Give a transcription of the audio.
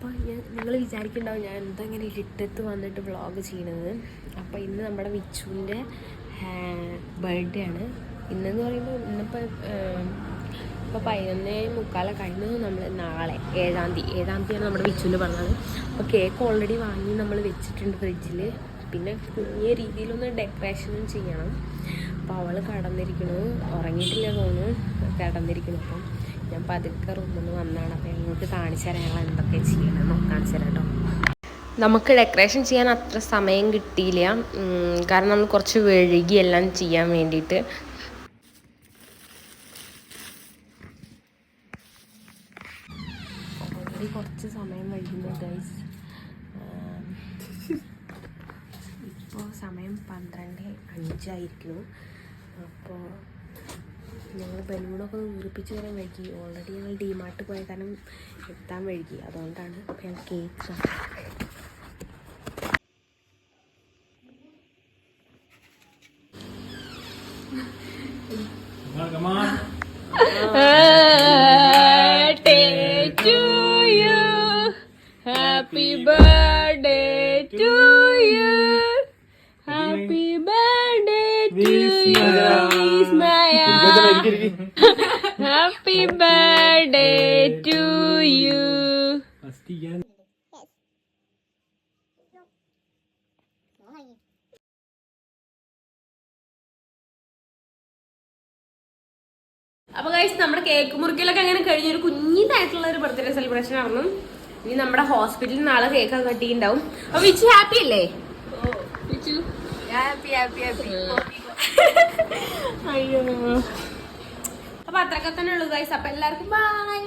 അപ്പോൾ നിങ്ങൾ വിചാരിക്കുന്നുണ്ടാവും ഞാൻ എന്താ ഇങ്ങനെ ഇരുട്ടത്ത് വന്നിട്ട് വ്ളോഗ് ചെയ്യണത്. അപ്പോൾ ഇന്ന് നമ്മുടെ വിച്ചുവിൻ്റെ ബർത്ത്ഡേ ആണ്. ഇന്നെന്ന് പറയുമ്പോൾ ഇന്നിപ്പോൾ 11:45 കഴിഞ്ഞു. നമ്മൾ നാളെ 7-ാം തീയതിയാണ് നമ്മുടെ വിച്ചുവിൻ്റെ പറഞ്ഞത്. അപ്പോൾ കേക്ക് ഓൾറെഡി വാങ്ങി നമ്മൾ വെച്ചിട്ടുണ്ട് ഫ്രിഡ്ജിൽ. പിന്നെ കുഞ്ഞിയ രീതിയിലൊന്ന് ഡെക്കറേഷനും ചെയ്യണം. അപ്പോൾ അവൾ കടന്നിരിക്കണു, ഉറങ്ങിയിട്ടില്ല തോന്നുന്നു, കിടന്നിരിക്കുന്നു. അപ്പം ഞാൻ പതുക്കെ റൂമിൽ വന്നതാണ്. അപ്പോൾ നിങ്ങൾക്ക് കാണിച്ചു തരാം ഞങ്ങൾ എന്തൊക്കെ ചെയ്യണം കാണിച്ചു തരാം കേട്ടോ. നമുക്ക് ഡെക്കറേഷൻ ചെയ്യാൻ അത്ര സമയം കിട്ടിയില്ല, കാരണം നമ്മൾ കുറച്ച് വൈകി എല്ലാം ചെയ്യാൻ വേണ്ടിയിട്ട്. ഓൾറെഡി കുറച്ച് സമയം വൈകുന്നു ഗൈസ്. ഇപ്പോൾ സമയം 12:05 അപ്പോൾ ഞങ്ങൾ ബലൂണൊക്കെ വീർപ്പിച്ച് വരാൻ വൈകി. ഓൾറെഡി ഞങ്ങൾ ഡിമാർട്ട് പോയ കാരണം എത്താൻ വൈകി, അതുകൊണ്ടാണ്. അപ്പോൾ ഞങ്ങൾ cake Happy birthday to you. Happy birthday to you, Ismaya. Happy birthday to you. അപ്പോൾ ഗൈസ് നമ്മുടെ കേക്ക് മുറിക്കലൊക്കെ അങ്ങനെ കഴിഞ്ഞൊരു കുഞ്ഞിതായിട്ടുള്ള ഒരു ബർത്ത്ഡേ സെലിബ്രേഷൻ ആയിരുന്നു. ഇനി നമ്മുടെ ഹോസ്പിറ്റലിൽ നാളെ കേക്കൊക്കെ കട്ടിണ്ടാവും. അപ്പൊ വിച്ചു ഹാപ്പി അല്ലേ? വിച്ചു അയ്യോ. അപ്പൊ അത്രയൊക്കെ തന്നെ ഉള്ളു ഗൈസ്. അപ്പൊ എല്ലാവർക്കും ബൈ.